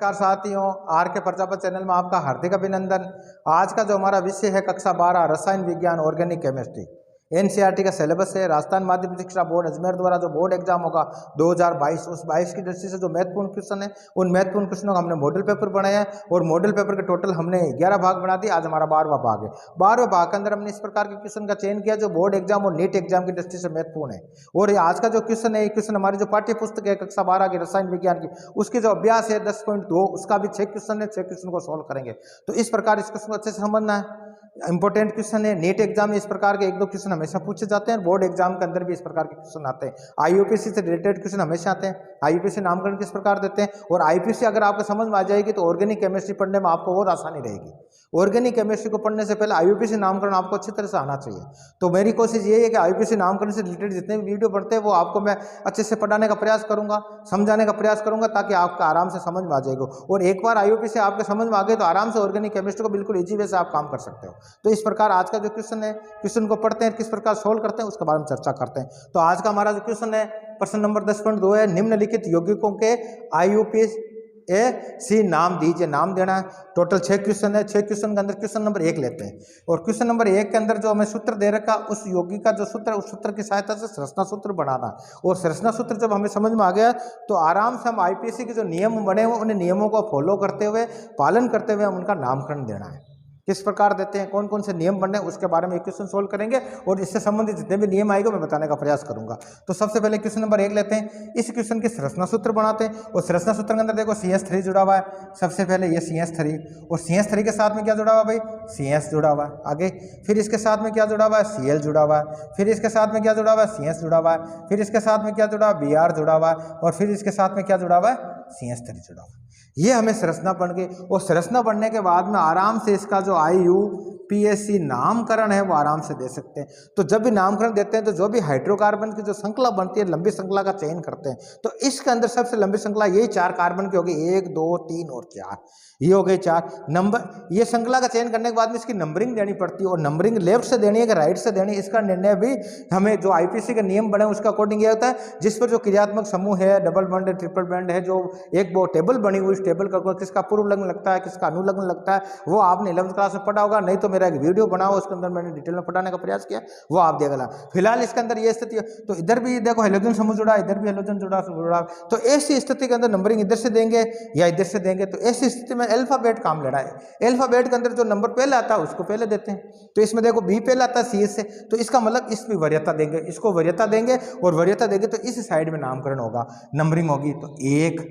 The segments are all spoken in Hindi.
नमस्कार साथियों, आर के प्रजापति चैनल में आपका हार्दिक अभिनंदन। आज का जो हमारा विषय है कक्षा 12 रसायन विज्ञान ऑर्गेनिक केमिस्ट्री। एनसीईआरटी का सिलेबस है। राजस्थान माध्यमिक शिक्षा बोर्ड अजमेर द्वारा जो बोर्ड एग्जाम होगा 2022, उस 22 की दृष्टि से जो महत्वपूर्ण क्वेश्चन है उन महत्वपूर्ण क्वेश्चनों का हमने मॉडल पेपर बनाया है और मॉडल पेपर के टोटल हमने 11 भाग बना दिए। आज हमारा 12वां भाग है। 12वें भाग के अंदर हमने इस प्रकार के क्वेश्चन का चयन किया जो बोर्ड एग्जाम और नीट एग्जाम की दृष्टि से महत्वपूर्ण है। और ये आज का जो क्वेश्चन है, ये क्वेश्चन हमारी जो पाठ्य पुस्तक है कक्षा 12 की रसायन विज्ञान की, उसकी जो अभ्यास है 10.2, उसका भी 6 क्वेश्चन है। 6 क्वेश्चन को सोल्व करेंगे। तो इस प्रकार इस क्वेश्चन को अच्छे से समझना है। इंपॉर्टेंट क्वेश्चन है। नीट एग्जाम में इस प्रकार के 1-2 क्वेश्चन हमेशा पूछे जाते हैं। बोर्ड एग्जाम के अंदर भी इस प्रकार के क्वेश्चन आते हैं। आईयूपीएसी से रिलेटेड क्वेश्चन हमेशा आते हैं। आईयूपीएसी नामकरण किस प्रकार देते हैं, और आईयूपीएसी अगर आपको समझ में आ जाएगी तो ऑर्गेनिक केमिस्ट्री पढ़ने में आपको बहुत आसानी रहेगी। ऑर्गेनिक केमिस्ट्री को पढ़ने से पहले आईयूपीएसी नामकरण आपको अच्छी तरह से आना चाहिए। तो मेरी कोशिश ये है कि आईयूपीएसी नामकरण से रिलेटेड जितने भी वीडियो पढ़ते हैं वो आपको मैं अच्छे से पढ़ाने का प्रयास करूंगा, समझाने का प्रयास करूंगा, ताकि आपका आराम से समझ में आ जाएगा। और एक बार आईयूपीएसी आपके समझ में आ गए तो आराम से ऑर्गेनिक केमिस्ट्री को बिल्कुल ईजी वे से आप काम कर सकते हो। तो इस प्रकार आज का जो क्वेश्चन है, क्वेश्चन को पढ़ते हैं, किस प्रकार सोल्व करते हैं उसके बारे में चर्चा करते हैं। तो आज का हमारा जो क्वेश्चन है प्रश्न नंबर 10.2 है, निम्नलिखित यौगिकों के आईयूपीएसी नाम दीजिए। नाम देना है। टोटल 6 क्वेश्चन है। 6 क्वेश्चन के अंदर क्वेश्चन नंबर 1 लेते हैं। और क्वेश्चन नंबर 1 के अंदर जो हमें सूत्र दे रखा, उस यौगिक का जो सूत्र है उस सूत्र की सहायता से संरचना सूत्र बनाना। और संरचना सूत्र जब हमें समझ में आ गया तो आराम से हम आईयूपीएसी के जो नियम बने हुए उन नियमों को फॉलो करते हुए, पालन करते हुए हम उनका नामकरण देना है। किस प्रकार देते हैं, कौन कौन से नियम बनने हैं, उसके बारे में क्वेश्चन सोल्व करेंगे और इससे संबंधित जितने भी नियम आएंगे मैं बताने का प्रयास करूंगा। तो सबसे पहले क्वेश्चन नंबर 1 लेते हैं। इस क्वेश्चन के संरचना सूत्र बनाते हैं। और संरचना सूत्र के अंदर देखो CH3 जुड़ा हुआ है। सबसे पहले ये CH3, और CH3 के साथ में क्या जुड़ा हुआ है भाई, CS जुड़ा हुआ है। आगे फिर इसके साथ में क्या जुड़ा हुआ है, Cl जुड़ा हुआ है। फिर इसके साथ में क्या जुड़ा हुआ है, CS जुड़ा हुआ है। फिर इसके साथ में क्या जुड़ा हुआ है, Br जुड़ा हुआ है। और फिर इसके साथ में क्या जुड़ा हुआ है, CH3 जुड़ा हुआ है। ये हमें संरचना पढ़ के, और संरचना पढ़ने के बाद में आराम से इसका जो आईयूपीएसी नामकरण है वो आराम से दे सकते हैं। तो जब भी नामकरण देते हैं तो जो भी हाइड्रोकार्बन की जो श्रृंखला बनती है, लंबी श्रृंखला का चयन करते हैं। तो इसके अंदर सबसे लंबी श्रृंखला यही 4 कार्बन की होगी, 1, 2, 3 और 4। ये हो गए 4 नंबर। ये श्रृंखला का चयन करने के बाद में इसकी नंबरिंग देनी पड़ती है, और नंबरिंग लेफ्ट से देनी है कि राइट से देनी है, इसका निर्णय भी हमें जो आईपीएसी के नियम बने उसका अकॉर्डिंग ये होता है। जिस पर जो क्रियात्मक समूह है, डबल बॉन्ड है, ट्रिपल बॉन्ड है, जो एक वो टेबल बनी हुई, इस टेबल का किसका पूर्व लग्न लगता है, किसका अनुलग्न लगता है, वो आपने 11th क्लास में पढ़ा होगा। नहीं तो मेरा एक वीडियो बना हुआ, उसके अंदर मैंने डिटेल में पढ़ाने का प्रयास किया, वो आप देखेगा। फिलहाल इसके अंदर ये स्थिति है। तो इधर भी देखो हेलोजन समूह जुड़ा, इधर भी हेलोजन जुड़ा। तो ऐसी स्थिति के अंदर नंबरिंग इधर से देंगे या इधर से देंगे। तो ऐसी स्थिति में अल्फाबेट काम लेना है। अल्फाबेट के अंदर जो नंबर पहले आता है उसको पहले देते हैं। तो इसमें देखो बी पहले आता है CS से, तो इसका मतलब इसमें वरीयता देंगे, इसको वरीयता देंगे, और वरीयता देंगे तो इस साइड में नामकरण होगा, नंबरिंग होगी। तो 1,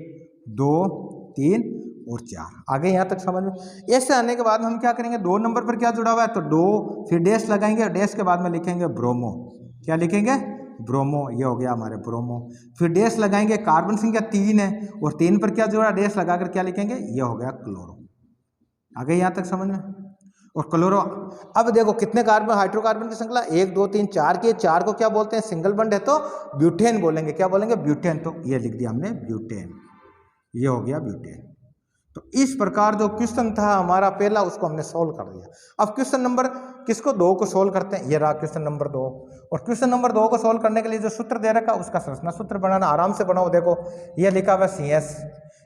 2, 3 और 4। आगे यहाँ तक समझ में। ऐसे आने के बाद हम क्या करेंगे, 2 नंबर पर क्या जुड़ा हुआ है, तो 2, फिर डैश लगाएंगे, डैश के बाद में लिखेंगे ब्रोमो। क्या लिखेंगे, ब्रोमो। ये हो गया हमारे ब्रोमो। फिर डैश लगाएंगे, कार्बन संख्या 3 है, और 3 पर क्या जुड़ा, डैश लगाकर क्या लिखेंगे, ये हो गया क्लोरो। आगे यहाँ तक समझ में। और क्लोरो, अब देखो कितने कार्बन, हाइड्रोकार्बन की श्रृंखला 1, 2, 3, 4 की। 4 को क्या बोलते हैं, सिंगल बंड है तो ब्यूटेन बोलेंगे। क्या बोलेंगे, ब्यूटेन। तो ये लिख दिया हमने ब्यूटेन, ये हो गया ब्यूटेन। तो इस प्रकार जो क्वेश्चन था हमारा पहला, उसको हमने सोल्व कर दिया। अब क्वेश्चन नंबर 2 को सोल्व करते हैं। ये रहा क्वेश्चन नंबर 2। और क्वेश्चन नंबर 2 को सोल्व करने के लिए जो सूत्र दे रखा उसका संरचना सूत्र बनाना। आराम से बनाओ। देखो ये लिखा हुआ CS,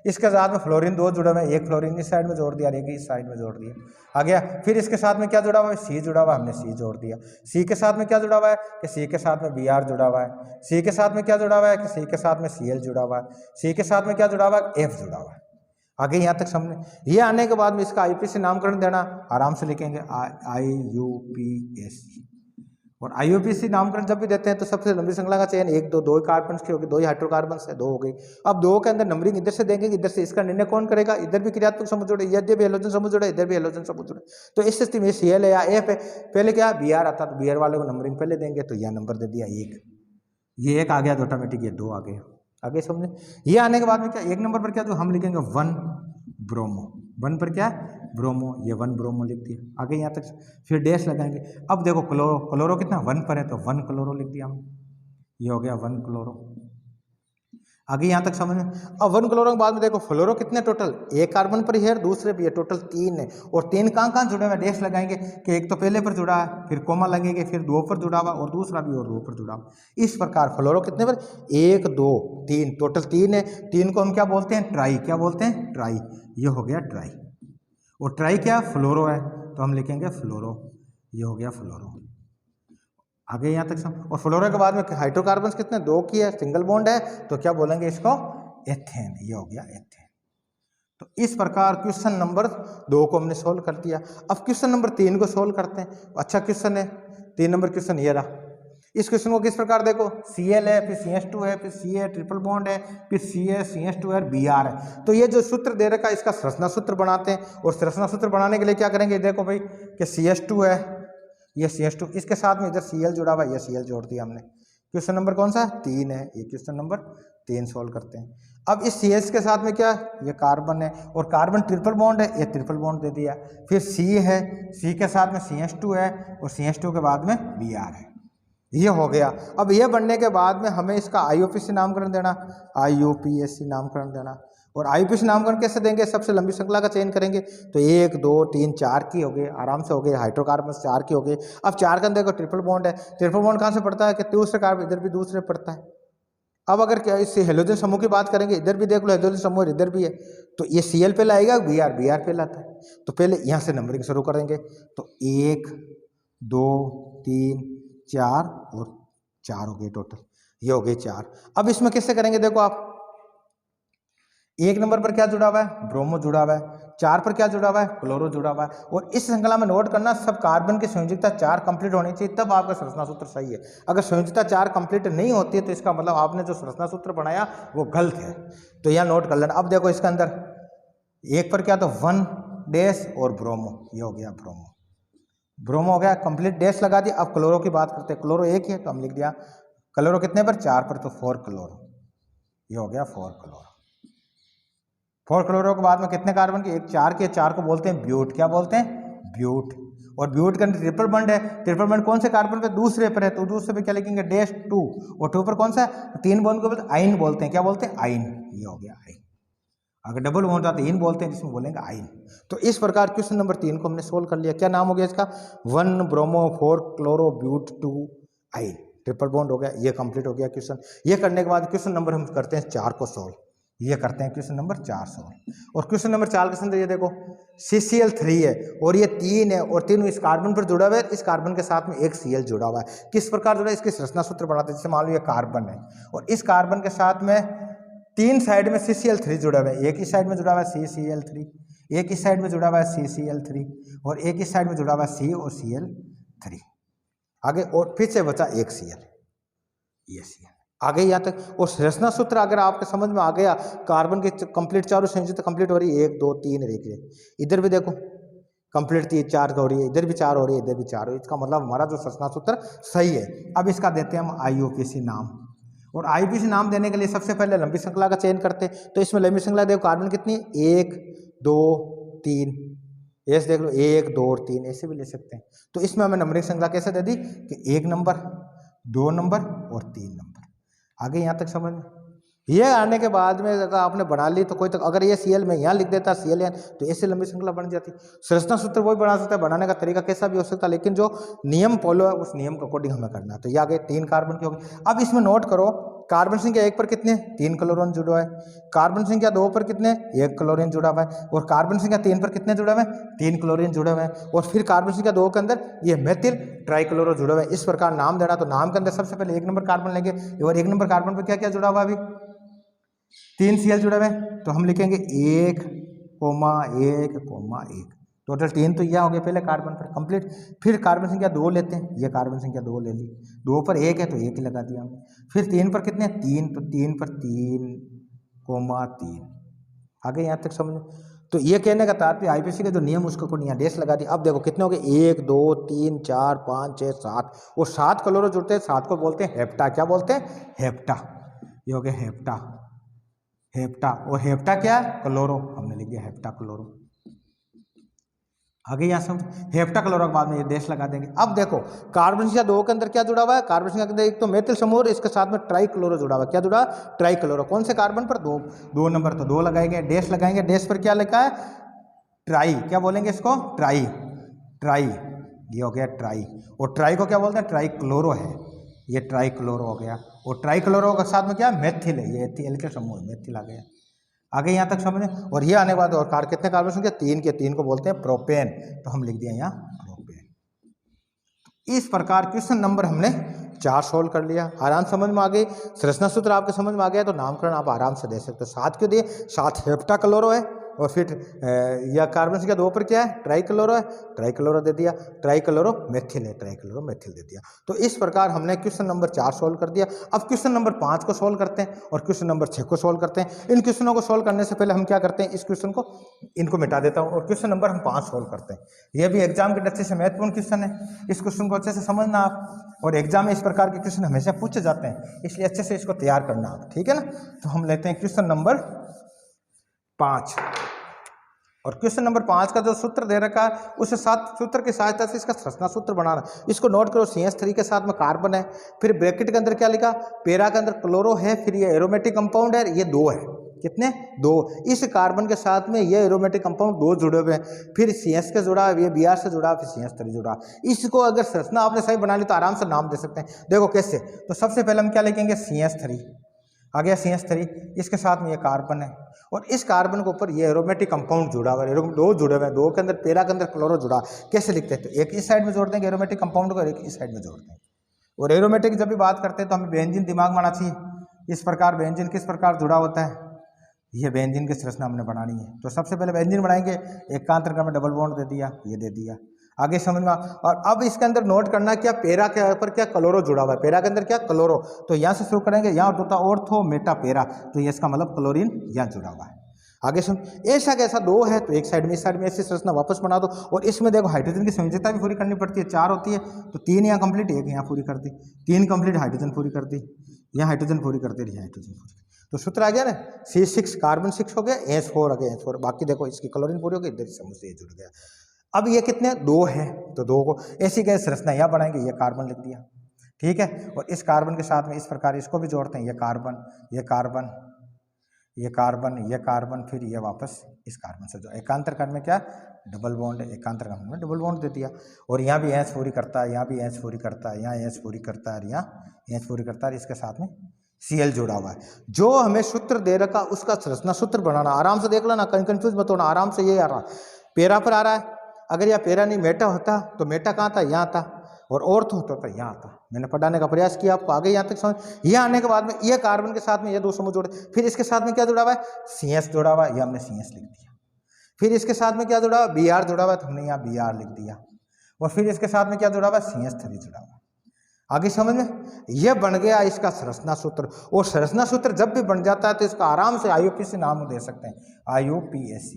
इसके साथ में फ्लोरीन 2 जुड़ा हुआ है, एक फ्लोरीन इस साइड में जोड़ दिया, एक इस साइड में जोड़ दिया। आ गया। फिर इसके साथ में क्या जुड़ा हुआ है, C जुड़ा हुआ है, हमने C जोड़ दिया। C के साथ में क्या जुड़ा हुआ है, कि C के साथ में Br जुड़ा हुआ है। C के साथ में क्या जुड़ा हुआ है, कि C के साथ में Cl जुड़ा हुआ है। C के साथ में क्या जुड़ा हुआ है, F जुड़ा हुआ है। आगे यहाँ तक समझे। ये आने के बाद में इसका आईयूपीएसी नामकरण देना। आराम से लिखेंगे आईयूपीएसी। और आईयूपीएसी नामकरण जब भी देते हैं तो सबसे लंबी श्रृंखला का चयन 1, 2, 2 कार्बन की होगी, 2 हाइड्रोकार्बन से 2 हो गई। अब 2 के अंदर नंबरिंग इधर से देंगे, इधर से। इसका निर्णय कौन करेगा, इधर भी क्रियात्मक समूह जुड़े, इधर भी हेलोजन समूह जुड़े, इधर भी हेलोजन समूह जुड़े। तो इस स्थिति में Cl है या F है, पहले क्या Br आता, तो Br वाले को नंबरिंग पहले देंगे। तो यह नंबर दे दिया 1, ये 1 आ गया, तो ऑटोमेटिक ये 2 आ गया। आगे समझे। ये आने के बाद में क्या, 1 नंबर पर क्या, जो हम लिखेंगे 1 ब्रोमो। 1 पर क्या, ब्रोमो। ये 1 ब्रोमो लिख दिया। आगे यहाँ तक। फिर डैश लगाएंगे। अब देखो क्लोरो, क्लोरो कितना 1 पर है, तो 1 क्लोरो लिख दिया हम। ये हो गया 1 क्लोरो। आगे यहाँ तक समझ में। अब 1 क्लोरो के बाद में देखो फ्लोरो कितने टोटल, एक कार्बन पर ही है, दूसरे भी है, टोटल 3 है। और 3 कहाँ कहाँ जुड़े हुए हैं, डैश लगाएंगे कि एक तो पहले पर जुड़ा है, फिर कोमा लगेंगे, फिर 2 पर जुड़ा हुआ और दूसरा भी और 2 पर जुड़ा हुआ। इस प्रकार फ्लोरो कितने पर, 1 2 3, टोटल 3 है। 3 को हम क्या बोलते हैं, ट्राई। क्या बोलते हैं, ट्राई। ये हो गया ट्राई। और ट्राई क्या, फ्लोरो है, तो हम लिखेंगे फ्लोरो। ये हो गया फ्लोरो। आगे यहाँ तक सब। और फ्लोरो के बाद में हाइड्रोकार्बन कितने, 2 की है, सिंगल बॉन्ड है, तो क्या बोलेंगे इसको, एथेन। ये हो गया एथेन। तो इस प्रकार क्वेश्चन नंबर 2 को हमने सोल्व कर दिया। अब क्वेश्चन नंबर 3 को सोल्व करते हैं। अच्छा क्वेश्चन है 3 नंबर क्वेश्चन ये रहा। इस क्वेश्चन को किस प्रकार देखो, Cl है, फिर CH2 है, फिर Ca ट्रिपल बॉन्ड है, फिर Ca CH2 है, Br है। तो ये जो सूत्र दे रखा है इसका संरचना सूत्र बनाते हैं। और संरचना सूत्र बनाने के लिए क्या करेंगे, देखो भाई कि CH2 है, ये CH2, इसके साथ में इधर Cl जुड़ा हुआ है, ये Cl जोड़ दिया हमने। क्वेश्चन नंबर कौन सा, 3 है। ये क्वेश्चन नंबर 3 सोल्व करते हैं। अब इस CH के साथ में क्या, ये कार्बन है, और कार्बन ट्रिपल बॉन्ड है, ये ट्रिपल बॉन्ड दे दिया। फिर C है, C के साथ में CH2 है, और CH2 के बाद में Br है। ये हो गया। अब ये बनने के बाद में हमें इसका IUPAC नामकरण देना, IUPAC नामकरण देना। और IUPAC नामकरण कैसे देंगे, सबसे लंबी श्रृंखला का चयन करेंगे, तो 1 2 3 4 की हो गए, आराम से हो गए। हाइड्रोकार्बन 4 की हो गए। अब 4 के अंदर देखो ट्रिपल बॉन्ड है, ट्रिपल बॉन्ड कहाँ से पड़ता है कि दूसरे कार्बन, इधर भी दूसरे पड़ता है। अब अगर क्या इस हेलोजन समूह की बात करेंगे, इधर भी देख लो हेलोजन समूह, इधर भी है, तो ये Cl पे लाएगा, Br पे लाता है। तो पहले यहाँ से नंबरिंग शुरू करेंगे, तो 1 2 3 4 और 4 हो गए टोटल, ये हो गए 4। अब इसमें कैसे करेंगे, देखो आप 1 नंबर पर क्या जुड़ा हुआ है, ब्रोमो जुड़ा हुआ है। 4 पर क्या जुड़ा हुआ है, क्लोरो जुड़ा हुआ है। और इस श्रृंखला में नोट करना, सब कार्बन की संयोजकता 4 कंप्लीट होनी चाहिए, तब आपका संरचना सूत्र सही है। अगर संयोजकता 4 कंप्लीट नहीं होती है तो इसका मतलब आपने जो संरचना सूत्र बनाया वो गलत है। तो यहाँ नोट कर लेना। अब देखो इसके अंदर 1 पर क्या, तो 1 डैश और ब्रोमो, ये हो गया ब्रोमो। ब्रोमो हो गया कंप्लीट, डैश लगा दिया। अब क्लोरो की बात करते हैं, क्लोरो 1 ही है तो हम लिख दिया क्लोरो कितने पर, 4 पर, तो 4 क्लोरो। ये हो गया 4 क्लोरो। 4 क्लोरो के बाद में कितने कार्बन की, एक 4 के, 4 को बोलते हैं ब्यूट। क्या बोलते हैं, ब्यूट। और ब्यूट के अंदर ट्रिपल बॉन्ड है, ट्रिपल बॉन्ड कौन से कार्बन पे, दूसरे पर है, तो दूसरे पे क्या लिखेंगे, डैश 2। और 2 पर कौन सा है, 3 बॉन्ड को बोलते आइन बोलते हैं। क्या बोलते हैं, आइन। ये हो गया आइन। अगर डबल बॉन्ड होता है इन बोलते हैं, जिसमें बोलेंगे आइन। तो इस प्रकार क्वेश्चन नंबर 3 को हमने सोल्व कर लिया। क्या नाम हो गया इसका, 1 ब्रोमो 4 क्लोरो ब्यूट 2 आइन, ट्रिपल बॉन्ड हो गया। ये कंप्लीट हो गया क्वेश्चन। ये करने के बाद क्वेश्चन नंबर हम करते हैं 4 को सोल्व। ये करते हैं क्वेश्चन नंबर 4 सोल्व। और क्वेश्चन नंबर 4 के अंदर ये देखो CCl3 है, और ये 3 है, और 3 इस कार्बन पर जुड़ा हुआ है, इस कार्बन के साथ में एक Cl जुड़ा हुआ है। किस प्रकार जुड़ा है, इसके संरचना सूत्र बनाते हैं। जैसे मान लो ये कार्बन है, और इस कार्बन के साथ में 3 साइड में CCl3 जुड़ा हुआ है। एक ही साइड में जुड़ा हुआ है CCl3, एक ही साइड में जुड़ा हुआ है CCl3, और एक ही साइड में जुड़ा हुआ है C और Cl3। आगे और फिर से बचा एक Cl, ये Cl। आगे यहाँ तक। और संरचना सूत्र अगर आपके समझ में आ गया, कार्बन के कंप्लीट चारों संयोजकता कंप्लीट हो रही है, 1 2 3 देखिए, इधर भी देखो कंप्लीट 4 हो रही है, इधर भी 4 हो रही है, इधर भी 4 हो रही है। इसका मतलब हमारा जो संरचना सूत्र सही है। अब इसका देते हैं हम IUPAC नाम। और IUPAC नाम देने के लिए सबसे पहले लंबी श्रृंखला का चयन करते हैं। तो इसमें लंबी श्रृंखला देखो कार्बन कितनी है, 1 2 3, ऐसे देख लो 1 2 और 3, ऐसे भी ले सकते हैं। तो इसमें हमें नंबरिंग श्रृंखला कैसे दे दी कि 1 नंबर 2 नंबर और 3 नंबर। आगे यहाँ तक समझ में। ये आने के बाद में अगर आपने बना ली तो कोई तक, अगर ये Cl में यहाँ लिख देता Cl तो ऐसे लंबी श्रृंखला बन जाती। संरचना सूत्र वही बना सकता है, बनाने का तरीका कैसा भी हो सकता है, लेकिन जो नियम फॉलो है उस नियम के अकॉर्डिंग हमें करना है। तो ये आगे 3 कार्बन की होगी। अब इसमें नोट करो, कार्बन संख्या 1 पर कितने, 3 क्लोरीन जुड़ा हुआ है। कार्बन संख्या 2 पर कितने, 1 क्लोरीन जुड़ा हुआ है। और कार्बन संख्या 3 पर कितने जुड़ा हुआ है, 3 क्लोरीन जुड़े हुए हैं। और फिर कार्बन संख्या 2 के अंदर ये मेथिल ट्राइक्लोरो जुड़ा हुआ है। इस प्रकार नाम देना, तो नाम के अंदर सबसे पहले 1 नंबर कार्बन लेंगे, और 1 नंबर कार्बन पर क्या क्या जुड़ा हुआ है, अभी 3 Cl जुड़े हुए हैं, तो हम लिखेंगे 1 कोमा 1 कोमा 1, टोटल 3 तो यह हो गया पहले कार्बन पर कंप्लीट। फिर कार्बन संख्या 2 लेते हैं, ये कार्बन संख्या 2 ले ली, 2 पर 1 है तो 1 लगा दिया हमने। फिर 3 पर कितने, 3, तो 3 पर 3 कोमा 3। आगे यहाँ तक समझ। तो ये कहने का तात्पर्य IUPAC का जो नियम उसको को यहाँ डैश लगा दिया। अब देखो कितने हो गए, 1 2 3 4 5 6 7, और 7 क्लोरो जुड़ते हैं, 7 को बोलते हैं हेप्टा। क्या बोलते हैं, हेप्टा। ये हो गया हेप्टा, हेप्टा। और हेप्टा क्या है, क्लोरो, हमने लिख दिया हेप्टा क्लोरो। आगे यहाँ समझ हेप्टाक्लोरो के बाद में ये डैश लगा देंगे। अब देखो कार्बन संख्या 2 के अंदर क्या जुड़ा हुआ है, कार्बन संख्या के अंदर एक तो मेथिल समूह और इसके साथ में ट्राइक्लोरो जुड़ा हुआ है। क्या जुड़ा, ट्राइक्लोरो। कौन से कार्बन पर, 2 नंबर, तो 2 लगाएंगे, डैश लगाएंगे। डैश पर क्या लिखा है, ट्राई, क्या बोलेंगे इसको, ट्राई, ट्राई, ये हो गया ट्राई। और ट्राई को क्या बोलते हैं, ट्राइक्लोरो है, ये ट्राइक्लोरो हो गया। और ट्राइक्लोरो के साथ में क्या, मेथिल है, ये एथिल के समूह, मेथिल आ गया। आगे यहाँ तक समझ में। और ये आने के बाद और कितने कार्बन संख्या, 3 के, 3 को बोलते हैं प्रोपेन, तो हम लिख दिया यहाँ प्रोपेन। इस प्रकार क्वेश्चन नंबर हमने 4 सोल्व कर लिया। आराम समझ में आ गई, संरचना सूत्र आपके समझ में आ गया, तो नामकरण आप आराम से दे सकते हो। 7 क्यों दिए, 7 हेप्टाक्लोरो है, और फिर यह कार्बन संख्या 2 पर क्या है, ट्राइक्लोरो है, ट्राइक्लोरो दे दिया, ट्राइक्लोरो मेथिल है, ट्राइक्लोरो मेथिल दे दिया। तो इस प्रकार हमने क्वेश्चन नंबर 4 सोल्व कर दिया। अब क्वेश्चन नंबर 5 को सोल्व करते हैं और क्वेश्चन नंबर 6 को सोल्व करते हैं। इन क्वेश्चनों को सोल्व करने से पहले हम क्या करते हैं, इस क्वेश्चन को, इनको मिटा देता हूँ और क्वेश्चन नंबर हम 5 सोल्व करते हैं। यह भी एग्जाम के अच्छे से महत्वपूर्ण क्वेश्चन है, इस क्वेश्चन को अच्छे से समझना आप। और एग्जाम में इस प्रकार के क्वेश्चन हमेशा पूछे जाते हैं, इसलिए अच्छे से इसको तैयार करना आप, ठीक है ना। तो हम लेते हैं क्वेश्चन नंबर 5। और क्वेश्चन नंबर 5 का जो सूत्र दे रखा है, उस सूत्र की सहायता से इसका संरचना सूत्र बनाना। इसको नोट करो, CH3 के साथ में कार्बन है, फिर ब्रैकेट के अंदर क्या लिखा, पैरा के अंदर क्लोरो है, फिर ये एरोमेटिक कंपाउंड है, ये 2 है, कितने, 2। इस कार्बन के साथ में ये एरोमेटिक कंपाउंड 2 जुड़े हुए हैं, फिर CH के जुड़ा है, ये Br से जुड़ा, फिर CH3 जुड़ा। इसको अगर संरचना आपने सही बना ली तो आराम से नाम दे सकते हैं। देखो कैसे, तो सबसे पहले हम क्या लिखेंगे, CH3 आ गया, CH3, इसके साथ में ये कार्बन है, और इस कार्बन के ऊपर ये एरोमेटिक कंपाउंड जुड़ा हुआ है, 2 जुड़े हुए हैं, 2 के अंदर पैरा के अंदर क्लोरो जुड़ा। कैसे लिखते हैं, तो एक इस साइड में जोड़ देंगे एरोमेटिक कंपाउंड को, एक इस साइड में जोड़ देंगे। और एरोमेटिक जब भी बात करते हैं तो हमें बेंजीन दिमाग में आना चाहिए। इस प्रकार बेंजीन किस प्रकार जुड़ा होता है, ये बेंजीन की संरचना हमने बनानी है। तो सबसे पहले बेंजीन बनाएंगे, एकांतर क्रम में डबल बॉन्ड दे दिया, ये दे दिया, आगे समझ में। और अब इसके अंदर नोट करना क्या, पैरा के ऊपर क्या, क्लोरो जुड़ा हुआ है, पैरा के अंदर क्या, क्लोरो। तो यहाँ से शुरू करेंगे, यहाँ होता ऑर्थो मेटा पैरा, तो ये इसका मतलब क्लोरीन यहाँ जुड़ा हुआ है। आगे सुन, ऐसा कैसा 2 है, तो एक साइड में, इस साइड में ऐसी संरचना वापस बना दो। और इसमें देखो हाइड्रोजन की संयोजकता भी पूरी करनी पड़ती है, 4 होती है, तो 3 यहाँ कंप्लीट, 1 यहाँ पूरी कर दी, 3 कंप्लीट, हाइड्रोजन पूरी कर दी, यहाँ हाइड्रोजन पूरी कर दी, यहाँ हाइड्रोजन पूरी। तो सूत्र आ गया ना, C6 कार्बन 6 हो गया, H4 आ गया, H4। बाकी देखो इसकी क्लोरीन पूरी हो गई, इधर समूह से ये जुड़ गया। अब ये कितने, 2 है, तो 2 को ऐसी गैस संरचना यहाँ बनाएंगे, ये कार्बन लिख दिया, ठीक है। और इस कार्बन के साथ में इस प्रकार इसको भी जोड़ते हैं, ये कार्बन, ये कार्बन, ये कार्बन, ये कार्बन, फिर ये वापस इस कार्बन से जो एकांतर क्रम में क्या, डबल बॉन्ड है, एकांतर क्रम में डबल बॉन्ड दे दिया। और यहाँ भी H पूरी करता है, यहाँ भी H पूरी करता है, यहाँ H पूरी करता है, यहाँ H पूरी करता है, इसके साथ में Cl जुड़ा हुआ है। जो हमें सूत्र दे रखा उसका संरचना सूत्र बनाना, आराम से देख लेना, कहीं कंफ्यूज मत होना। आराम से ये आ रहा, पैरा पर आ रहा है, अगर यह पैरा नहीं मेटा होता तो मेटा कहाँ था, यहाँ था, और ऑर्थो होता तो यहाँ था। मैंने पढ़ाने का प्रयास किया आपको, आगे यहाँ तक समझ। ये आने के बाद में ये कार्बन के साथ में ये 2 समूह जोड़े, फिर इसके साथ में क्या जुड़ा हुआ है, CH जुड़ा हुआ है, ये हमने CH लिख दिया। फिर इसके साथ में क्या जुड़ा हुआ है, Br जुड़ा हुआ है, तो हमने यहाँ Br लिख दिया। और फिर इसके साथ में क्या जुड़ा हुआ है, CH3 जुड़ा हुआ है। आगे समझ में, यह बन गया इसका संरचना सूत्र। और संरचना सूत्र जब भी बन जाता है तो इसका आराम से IUPAC नाम दे सकते हैं, IUPAC।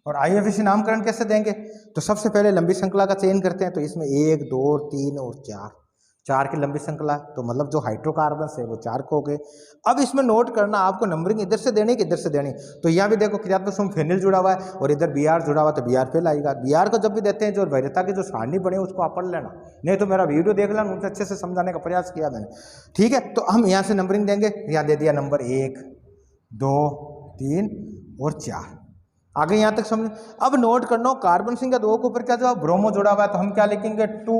और IUPAC नामकरण कैसे देंगे, तो सबसे पहले लंबी श्रृंखला का चयन करते हैं, तो इसमें 1 2 3 और 4 की लंबी श्रृंखला, तो मतलब जो हाइड्रोकार्बन है वो 4 को हो गए। अब इसमें नोट करना आपको, नंबरिंग इधर से देनी कि इधर से देनी। तो यहाँ भी देखो क्रियात्मक समूह फेनिल जुड़ा हुआ है और इधर Br जुड़ा हुआ, तो Br पे लाएगा। Br को जब भी देते हैं, जो वैधता की जो सारणी बने उसको आप पढ़ लेना, नहीं तो मेरा वीडियो देख लेना, उनसे अच्छे से समझाने का प्रयास किया मैंने, ठीक है। तो हम यहाँ से नंबरिंग देंगे, यहाँ दे दिया नंबर 1 2 3 और 4, आगे यहाँ तक समझ। अब नोट करना, कार्बन संख्या 2 के ऊपर क्या जो ब्रोमो जुड़ा हुआ है, तो हम क्या लिखेंगे, 2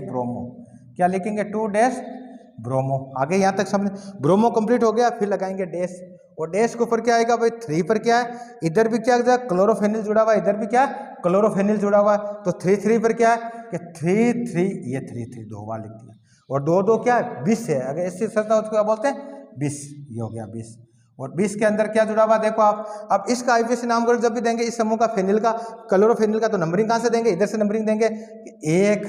ब्रोमो, क्या लिखेंगे, 2 ब्रोमो। आगे यहाँ तक समझ, ब्रोमो कंप्लीट हो गया, फिर लगाएंगे डैश, और डैश के ऊपर क्या आएगा भाई, 3 पर क्या है, इधर भी क्या है, क्लोरोफेनिल जुड़ा हुआ है, इधर भी क्या, क्लोरोफेनिल जुड़ा हुआ है, तो 3 पर क्या है कि 3 ये 3 2 बार लिख दिया। और 2 क्या है, 20 है, अगर ऐसी संरचना उसको क्या बोलते हैं, 20, ये हो गया 20। और 20 के अंदर क्या जुड़ा हुआ देखो आप। अब इसका IUPAC नामकरण जब भी देंगे इस समूह का, फेनिल का, क्लोरोफेनिल का, तो नंबरिंग कहाँ से देंगे, इधर से नंबरिंग देंगे, 1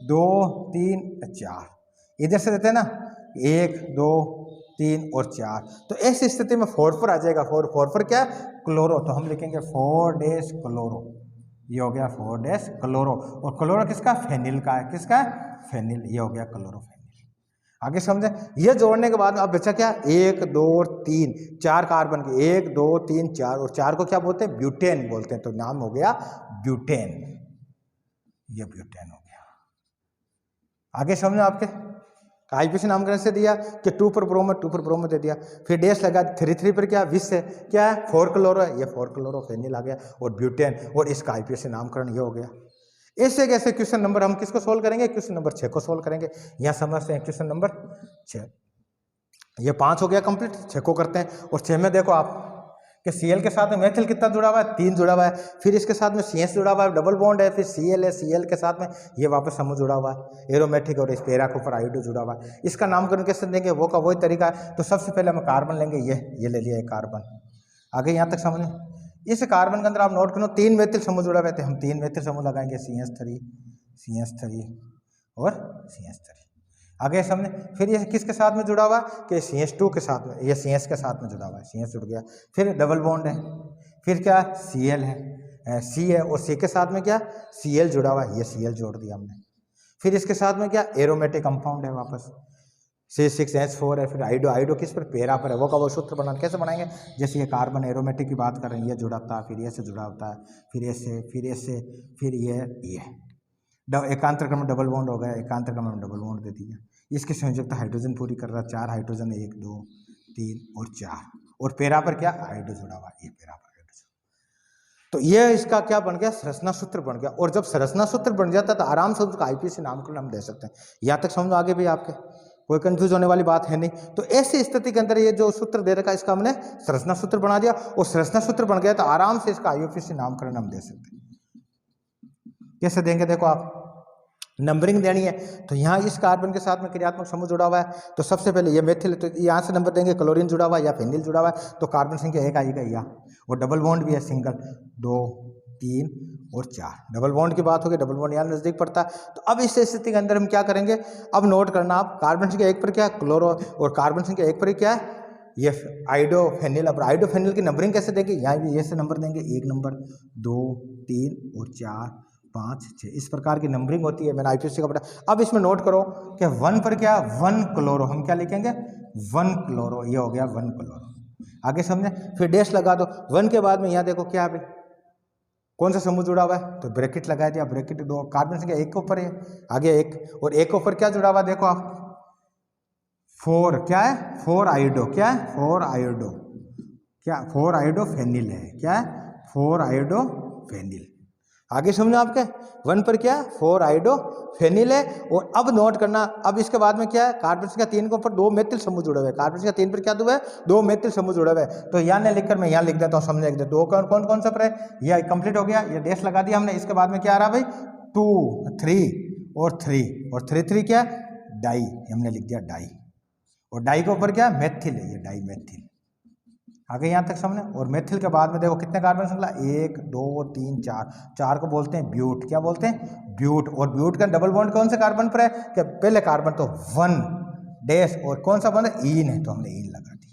2 3 4, इधर से देते हैं ना, 1 2 3 और 4। तो ऐसी स्थिति में 4 पर आ जाएगा, 4 पर क्या है, क्लोरो, तो हम लिखेंगे 4 क्लोरो, ये हो गया 4 क्लोरो। और क्लोरो किसका, फेनिल का है, किसका है, फेनिल, ये हो गया क्लोरोफेनिल। आगे समझे, ये जोड़ने के बाद अब बचा क्या, 1 2 3 4 कार्बन के, 1 2 3 4, और 4 को क्या बोलते हैं, ब्यूटेन बोलते हैं, तो नाम हो गया ब्यूटेन। ये ब्यूटेन हो गया। आगे समझो आपके आईपीसी नामकरण से दिया कि 2 पर ब्रोमो 2 पर ब्रोमो दे दिया, फिर डैश लगा 3 पर क्या 20 से क्या है 4 क्लोरो है, ये 4 क्लोरोफेनिल आ गया और ब्यूटेन, और इसका आईपीसी नामकरण ये हो गया। ऐसे कैसे क्वेश्चन नंबर हम किसको सोल्व करेंगे, क्वेश्चन नंबर 6 को सोल्व करेंगे। यहाँ समझते हैं क्वेश्चन नंबर 6, ये 5 हो गया कंप्लीट, 6 को करते हैं। और 6 में देखो आप कि Cl के साथ में मेथिल कितना जुड़ा हुआ है, 3 जुड़ा हुआ है, फिर इसके साथ में CS जुड़ा हुआ है, डबल बॉन्ड है, फिर Cl है, Cl के साथ में ये वापस समूह जुड़ा हुआ है एरोमेटिक, और इस पैरा के ऊपर आयोडो जुड़ा हुआ है। इसका नामकरण कैसे देंगे वो का वही तरीका है। तो सबसे पहले हम कार्बन लेंगे, ये ले लिया है कार्बन। आगे यहाँ तक समझ में, इस कार्बन के अंदर आप नोट करो 3 मेथिल समूह जुड़ा हुआ है, हम 3 मेथिल समूह लगाएंगे, CH3 और CH3। आगे समझे, फिर ये किसके साथ में जुड़ा हुआ कि CH2 के साथ में, ये CS के साथ में जुड़ा हुआ है, CS जुड़ गया, फिर डबल बॉन्ड है, फिर क्या Cl है, C है, और C के साथ में क्या Cl जुड़ा हुआ है, ये Cl जोड़ दिया हमने। फिर इसके साथ में क्या एरोमेटिक कंपाउंड है वापस C6H4 है, फिर आइडो किस पर पैरा पर है, वो का वो सूत्र बनाना कैसे बनाएंगे, जैसे ये कार्बन एरोमेटिक की बात कर रहे हैं, ये जुड़ा होता है, फिर ये से जुड़ा होता है, फिर ऐसे, फिर ऐसे, फिर ये एकांतर क्रम में डबल बॉन्ड हो गया, एकांतर क्रम में डबल बॉन्ड दे दिया। इसकी संयोजकता हाइड्रोजन पूरी कर रहा है, 4 हाइड्रोजन, 1 2 3 और 4, और पैरा पर क्या आइडो जुड़ा हुआ, ये पैरा पर हाइड्रोजन। तो ये इसका क्या बन गया, संरचना सूत्र बन गया। और जब संरचना सूत्र बन जाता है तो आराम से उसका आईपीसी नामकरण हम दे सकते हैं। यहाँ तक समझो, आगे भी आपके कोई कंफ्यूज होने वाली बात है नहीं। तो ऐसी स्थिति के अंदर ये जो सूत्र दे रखा है इसका हमने संरचना सूत्र बना दिया, और संरचना सूत्र बन गया तो आराम से इसका आईपीसी नामकरण हम दे सकते हैं। कैसे देंगे, देखो आप नंबरिंग देनी है। तो यहाँ इस कार्बन के साथ में क्रियात्मक समूह जुड़ा हुआ है, तो सबसे पहले ये मेथिल, तो यहाँ से नंबर देंगे, क्लोरीन जुड़ा हुआ है या फेनिल जुड़ा हुआ है, तो कार्बन संख्या 1 आएगा यहाँ, और डबल बॉन्ड भी है, सिंगल 2 3 और 4, डबल बॉन्ड की बात होगी, डबल बॉन्ड यहाँ नजदीक पड़ता है। तो अब इस स्थिति के अंदर हम क्या करेंगे, अब नोट करना आप, कार्बन संख्या 1 पर क्या क्लोरो, और कार्बन संख्या 1 पर क्या है ये आइडोफेनिल। अब आइडोफेनिल की नंबरिंग कैसे देंगे, यहाँ भी ये से नंबर देंगे, 1 नंबर 2 3 और 4 5 6, इस प्रकार की नंबरिंग होती है, मैंने आईपीसी का बताया। अब इसमें नोट करो कि 1 पर क्या 1 क्लोरो, हम क्या लिखेंगे 1 क्लोरो, ये हो गया 1 क्लोरो। आगे समझे, फिर डैश लगा दो, 1 के बाद में यहाँ देखो क्या है, कौन सा समूह जुड़ा हुआ है, तो ब्रैकेट लगा दिया, ब्रैकेट 2, कार्बन संख्या 1 के ऊपर है, आगे 1, और 1 के ऊपर क्या जुड़ा हुआ देखो आप 4, क्या है 4 आयोडो, क्या है 4 आयोडो, क्या 4 आयोडोफेनिल है, क्या है 4 आयोडोफेनिल। आगे समझो आपके 1 पर क्या 4 आयोडोफेनिल है। और अब नोट करना, अब इसके बाद में क्या है, कार्बन संख्या 3 के ऊपर 2 मेथिल समूह जुड़े हुए हैं, कार्बन संख्या 3 पर क्या हुआ है 2 मेथिल समूह जुड़े हुए हैं। तो यहाँ नहीं लिखकर मैं यहाँ लिख देता हूँ, समझे, 2 कौन सा पर है, ये कंप्लीट हो गया, ये डैश लगा दिया हमने। इसके बाद में क्या आ रहा है भाई 2 3 और 3 क्या डाई, हमने लिख दिया डाई, और डाई के ऊपर क्या मेथिल है, ये डाई मेथिल। आगे यहाँ तक समझे, और मेथिल के बाद में देखो कितने कार्बन श्रृंखला 1 2 3 4 को बोलते हैं ब्यूट, क्या बोलते हैं ब्यूट। और ब्यूट का डबल बॉन्ड कौन से कार्बन पर है, कि पहले कार्बन तो 1 डैश, और कौन सा बॉन्ड है ईन है, तो हमने ईन लगा दिया।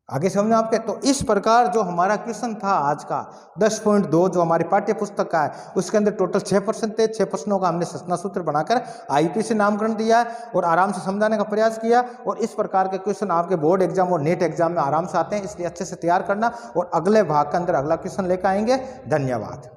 आगे समझे आपके। तो इस प्रकार जो हमारा क्वेश्चन था आज का 10.2 जो हमारी पाठ्य पुस्तक का है, उसके अंदर टोटल 6 प्रश्न थे। 6 प्रश्नों का हमने संरचना सूत्र बनाकर आईपीसी नामकरण दिया है और आराम से समझाने का प्रयास किया। और इस प्रकार के क्वेश्चन आपके बोर्ड एग्जाम और नेट एग्जाम में आराम से आते हैं, इसलिए अच्छे से तैयार करना। और अगले भाग के अंदर अगला क्वेश्चन लेकर आएंगे। धन्यवाद।